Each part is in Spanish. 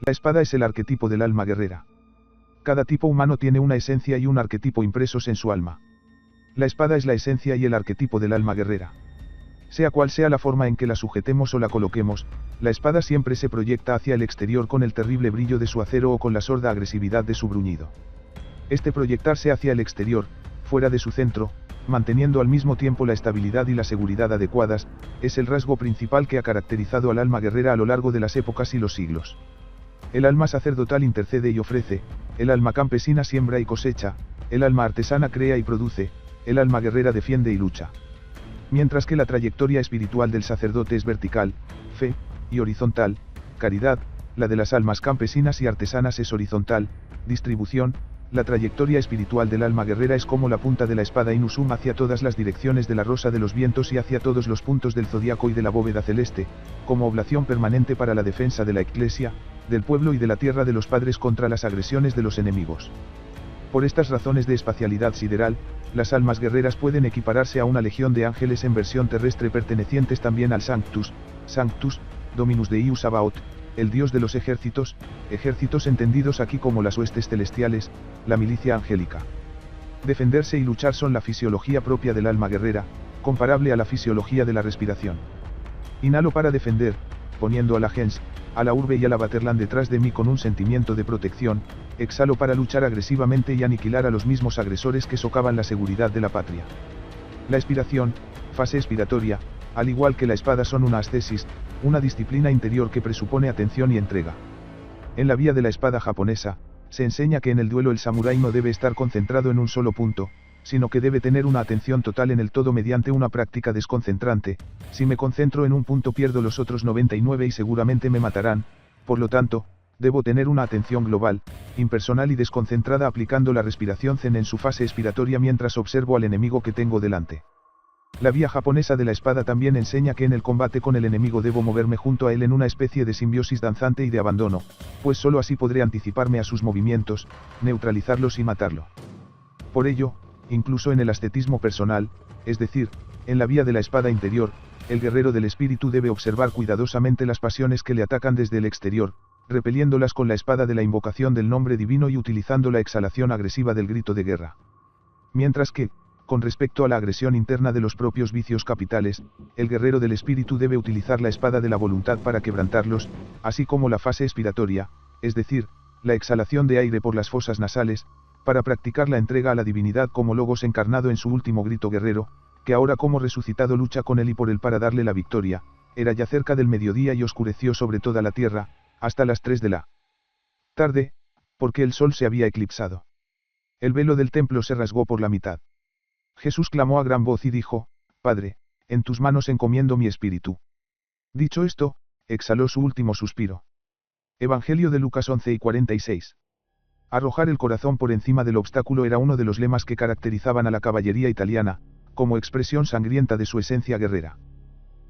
La espada es el arquetipo del alma guerrera. Cada tipo humano tiene una esencia y un arquetipo impresos en su alma. La espada es la esencia y el arquetipo del alma guerrera. Sea cual sea la forma en que la sujetemos o la coloquemos, la espada siempre se proyecta hacia el exterior con el terrible brillo de su acero o con la sorda agresividad de su bruñido. Este proyectarse hacia el exterior, fuera de su centro, manteniendo al mismo tiempo la estabilidad y la seguridad adecuadas, es el rasgo principal que ha caracterizado al alma guerrera a lo largo de las épocas y los siglos. El alma sacerdotal intercede y ofrece, el alma campesina siembra y cosecha, el alma artesana crea y produce, el alma guerrera defiende y lucha. Mientras que la trayectoria espiritual del sacerdote es vertical, fe, y horizontal, caridad, la de las almas campesinas y artesanas es horizontal, distribución, la trayectoria espiritual del alma guerrera es como la punta de la espada inusum hacia todas las direcciones de la rosa de los vientos y hacia todos los puntos del zodiaco y de la bóveda celeste, como oblación permanente para la defensa de la Iglesia, del pueblo y de la tierra de los padres contra las agresiones de los enemigos. Por estas razones de espacialidad sideral, las almas guerreras pueden equipararse a una legión de ángeles en versión terrestre pertenecientes también al Sanctus, Dominus Deus Sabaoth, el Dios de los ejércitos, ejércitos entendidos aquí como las huestes celestiales, la milicia angélica. Defenderse y luchar son la fisiología propia del alma guerrera, comparable a la fisiología de la respiración. Inhalo para defender, poniendo a la gens, a la urbe y a la Vaterland detrás de mí con un sentimiento de protección, exhalo para luchar agresivamente y aniquilar a los mismos agresores que socavan la seguridad de la patria. La expiración, fase expiratoria, al igual que la espada son una ascesis, una disciplina interior que presupone atención y entrega. En la vía de la espada japonesa, se enseña que en el duelo el samurái no debe estar concentrado en un solo punto, sino que debe tener una atención total en el todo mediante una práctica desconcentrante. Si me concentro en un punto pierdo los otros 99 y seguramente me matarán, por lo tanto, debo tener una atención global, impersonal y desconcentrada aplicando la respiración zen en su fase expiratoria mientras observo al enemigo que tengo delante. La vía japonesa de la espada también enseña que en el combate con el enemigo debo moverme junto a él en una especie de simbiosis danzante y de abandono, pues solo así podré anticiparme a sus movimientos, neutralizarlos y matarlo. Por ello, incluso en el ascetismo personal, es decir, en la vía de la espada interior, el guerrero del espíritu debe observar cuidadosamente las pasiones que le atacan desde el exterior, repeliéndolas con la espada de la invocación del nombre divino y utilizando la exhalación agresiva del grito de guerra. Mientras que, con respecto a la agresión interna de los propios vicios capitales, el guerrero del espíritu debe utilizar la espada de la voluntad para quebrantarlos, así como la fase expiratoria, es decir, la exhalación de aire por las fosas nasales, para practicar la entrega a la divinidad como logos encarnado en su último grito guerrero, que ahora como resucitado lucha con él y por él para darle la victoria. Era ya cerca del mediodía y oscureció sobre toda la tierra, hasta las 3 de la tarde, porque el sol se había eclipsado. El velo del templo se rasgó por la mitad. Jesús clamó a gran voz y dijo: Padre, en tus manos encomiendo mi espíritu. Dicho esto, exhaló su último suspiro. Evangelio de Lucas 11:46. Arrojar el corazón por encima del obstáculo era uno de los lemas que caracterizaban a la caballería italiana, como expresión sangrienta de su esencia guerrera.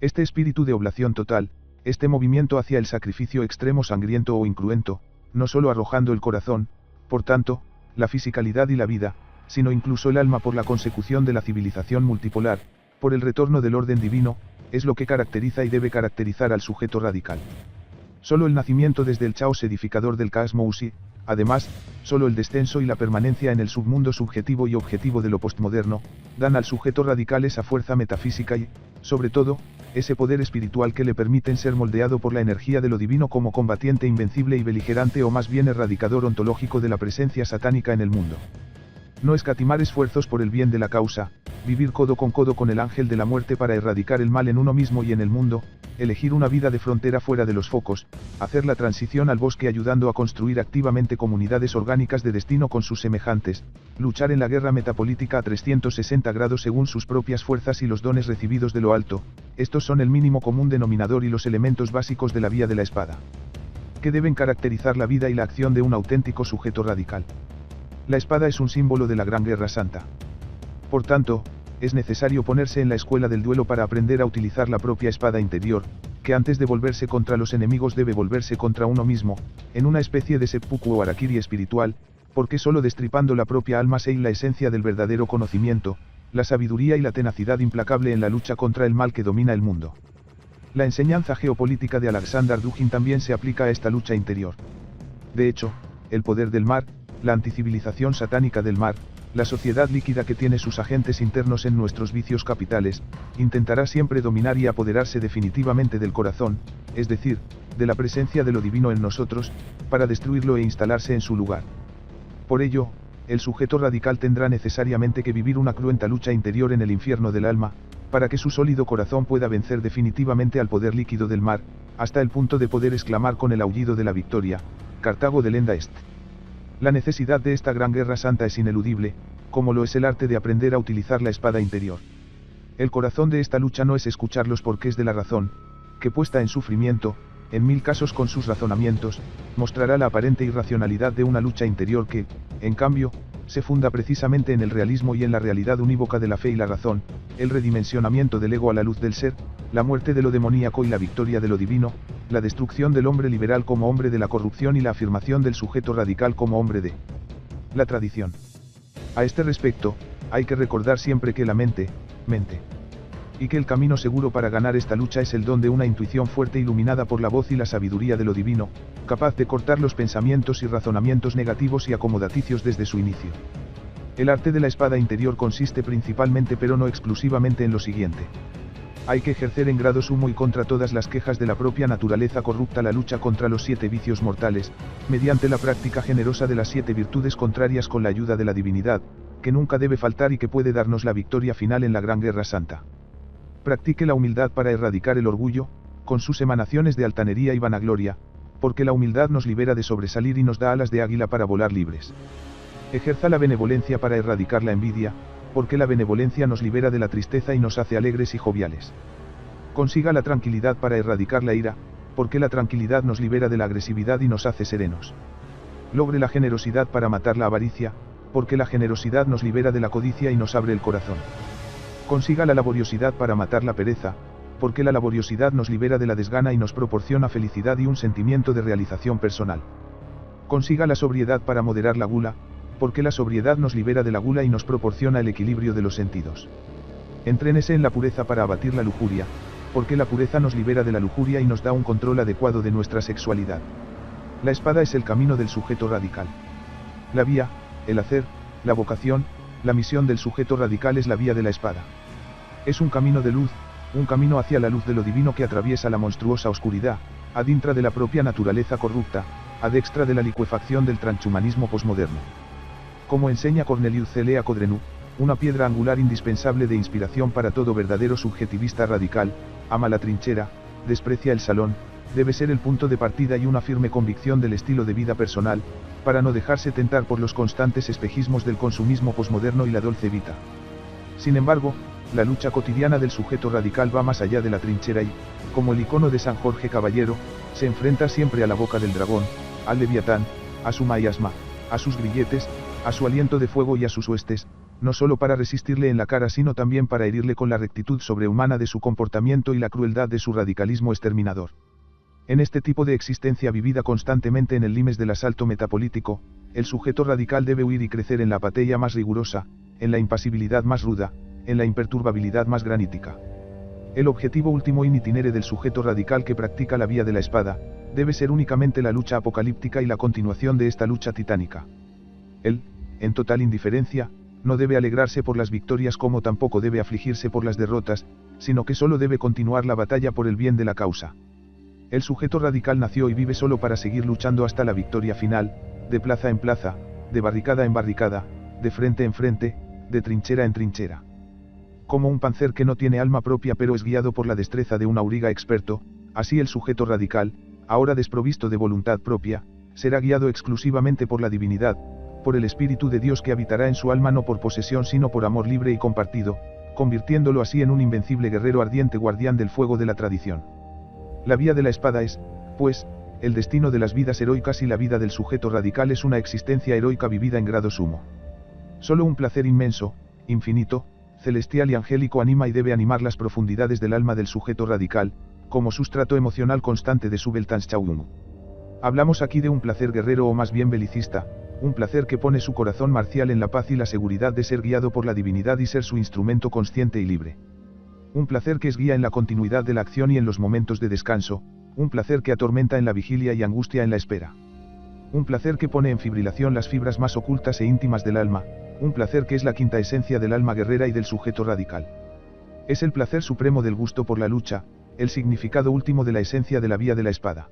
Este espíritu de oblación total, este movimiento hacia el sacrificio extremo sangriento o incruento, no solo arrojando el corazón, por tanto, la fisicalidad y la vida, sino incluso el alma por la consecución de la civilización multipolar, por el retorno del orden divino, es lo que caracteriza y debe caracterizar al sujeto radical. Solo el nacimiento desde el caos edificador del cosmos y, además, solo el descenso y la permanencia en el submundo subjetivo y objetivo de lo postmoderno, dan al sujeto radical esa fuerza metafísica y, sobre todo, ese poder espiritual que le permiten ser moldeado por la energía de lo divino como combatiente invencible y beligerante o más bien erradicador ontológico de la presencia satánica en el mundo. No escatimar esfuerzos por el bien de la causa, vivir codo con el ángel de la muerte para erradicar el mal en uno mismo y en el mundo, elegir una vida de frontera fuera de los focos, hacer la transición al bosque ayudando a construir activamente comunidades orgánicas de destino con sus semejantes, luchar en la guerra metapolítica a 360 grados según sus propias fuerzas y los dones recibidos de lo alto, estos son el mínimo común denominador y los elementos básicos de la vía de la espada, que deben caracterizar la vida y la acción de un auténtico sujeto radical. La espada es un símbolo de la Gran Guerra Santa. Por tanto, es necesario ponerse en la escuela del duelo para aprender a utilizar la propia espada interior, que antes de volverse contra los enemigos debe volverse contra uno mismo, en una especie de seppuku o harakiri espiritual, porque solo destripando la propia alma se la esencia del verdadero conocimiento, la sabiduría y la tenacidad implacable en la lucha contra el mal que domina el mundo. La enseñanza geopolítica de Alexander Dugin también se aplica a esta lucha interior. De hecho, el poder del mar, la anticivilización satánica del mar, la sociedad líquida que tiene sus agentes internos en nuestros vicios capitales, intentará siempre dominar y apoderarse definitivamente del corazón, es decir, de la presencia de lo divino en nosotros, para destruirlo e instalarse en su lugar. Por ello, el sujeto radical tendrá necesariamente que vivir una cruenta lucha interior en el infierno del alma, para que su sólido corazón pueda vencer definitivamente al poder líquido del mar, hasta el punto de poder exclamar con el aullido de la victoria: Cartago delenda est. La necesidad de esta gran guerra santa es ineludible, como lo es el arte de aprender a utilizar la espada interior. El corazón de esta lucha no es escuchar los porqués de la razón, que puesta en sufrimiento, en 1000 casos con sus razonamientos, mostrará la aparente irracionalidad de una lucha interior que, en cambio, se funda precisamente en el realismo y en la realidad unívoca de la fe y la razón, el redimensionamiento del ego a la luz del ser, la muerte de lo demoníaco y la victoria de lo divino, la destrucción del hombre liberal como hombre de la corrupción y la afirmación del sujeto radical como hombre de la tradición. A este respecto, hay que recordar siempre que la mente, y que el camino seguro para ganar esta lucha es el don de una intuición fuerte iluminada por la voz y la sabiduría de lo divino, capaz de cortar los pensamientos y razonamientos negativos y acomodaticios desde su inicio. El arte de la espada interior consiste principalmente pero no exclusivamente en lo siguiente. Hay que ejercer en grado sumo y contra todas las quejas de la propia naturaleza corrupta la lucha contra los 7 vicios mortales, mediante la práctica generosa de las 7 virtudes contrarias con la ayuda de la divinidad, que nunca debe faltar y que puede darnos la victoria final en la gran guerra santa. Practique la humildad para erradicar el orgullo, con sus emanaciones de altanería y vanagloria, porque la humildad nos libera de sobresalir y nos da alas de águila para volar libres. Ejerza la benevolencia para erradicar la envidia, porque la benevolencia nos libera de la tristeza y nos hace alegres y joviales. Consiga la tranquilidad para erradicar la ira, porque la tranquilidad nos libera de la agresividad y nos hace serenos. Logre la generosidad para matar la avaricia, porque la generosidad nos libera de la codicia y nos abre el corazón. Consiga la laboriosidad para matar la pereza, porque la laboriosidad nos libera de la desgana y nos proporciona felicidad y un sentimiento de realización personal. Consiga la sobriedad para moderar la gula, porque la sobriedad nos libera de la gula y nos proporciona el equilibrio de los sentidos. Entrénese en la pureza para abatir la lujuria, porque la pureza nos libera de la lujuria y nos da un control adecuado de nuestra sexualidad. La espada es el camino del sujeto radical. La vía, el hacer, la vocación, la misión del sujeto radical es la vía de la espada. Es un camino de luz, un camino hacia la luz de lo divino que atraviesa la monstruosa oscuridad, ad intra de la propia naturaleza corrupta, ad extra de la licuefacción del transhumanismo posmoderno. Como enseña Cornelius C. Lea Codreanu, una piedra angular indispensable de inspiración para todo verdadero subjetivista radical, ama la trinchera, desprecia el salón, debe ser el punto de partida y una firme convicción del estilo de vida personal, para no dejarse tentar por los constantes espejismos del consumismo posmoderno y la dolce vita. Sin embargo, la lucha cotidiana del sujeto radical va más allá de la trinchera y, como el icono de San Jorge Caballero, se enfrenta siempre a la boca del dragón, al leviatán, a su mayasma, a sus grilletes, a su aliento de fuego y a sus huestes, no solo para resistirle en la cara sino también para herirle con la rectitud sobrehumana de su comportamiento y la crueldad de su radicalismo exterminador. En este tipo de existencia vivida constantemente en el limes del asalto metapolítico, el sujeto radical debe huir y crecer en la apatía más rigurosa, en la impasibilidad más ruda, en la imperturbabilidad más granítica. El objetivo último in itinere del sujeto radical que practica la vía de la espada, debe ser únicamente la lucha apocalíptica y la continuación de esta lucha titánica. Él, en total indiferencia, no debe alegrarse por las victorias como tampoco debe afligirse por las derrotas, sino que solo debe continuar la batalla por el bien de la causa. El sujeto radical nació y vive solo para seguir luchando hasta la victoria final, de plaza en plaza, de barricada en barricada, de frente en frente, de trinchera en trinchera. Como un panzer que no tiene alma propia pero es guiado por la destreza de un auriga experto, así el sujeto radical, ahora desprovisto de voluntad propia, será guiado exclusivamente por la divinidad, por el Espíritu de Dios que habitará en su alma no por posesión sino por amor libre y compartido, convirtiéndolo así en un invencible guerrero ardiente guardián del fuego de la tradición. La vía de la espada es, pues, el destino de las vidas heroicas y la vida del sujeto radical es una existencia heroica vivida en grado sumo. Solo un placer inmenso, infinito, celestial y angélico anima y debe animar las profundidades del alma del sujeto radical, como sustrato emocional constante de su Weltanschauung. Hablamos aquí de un placer guerrero o más bien belicista, un placer que pone su corazón marcial en la paz y la seguridad de ser guiado por la divinidad y ser su instrumento consciente y libre. Un placer que es guía en la continuidad de la acción y en los momentos de descanso, un placer que atormenta en la vigilia y angustia en la espera. Un placer que pone en fibrilación las fibras más ocultas e íntimas del alma, un placer que es la quinta esencia del alma guerrera y del sujeto radical. Es el placer supremo del gusto por la lucha, el significado último de la esencia de la vía de la espada.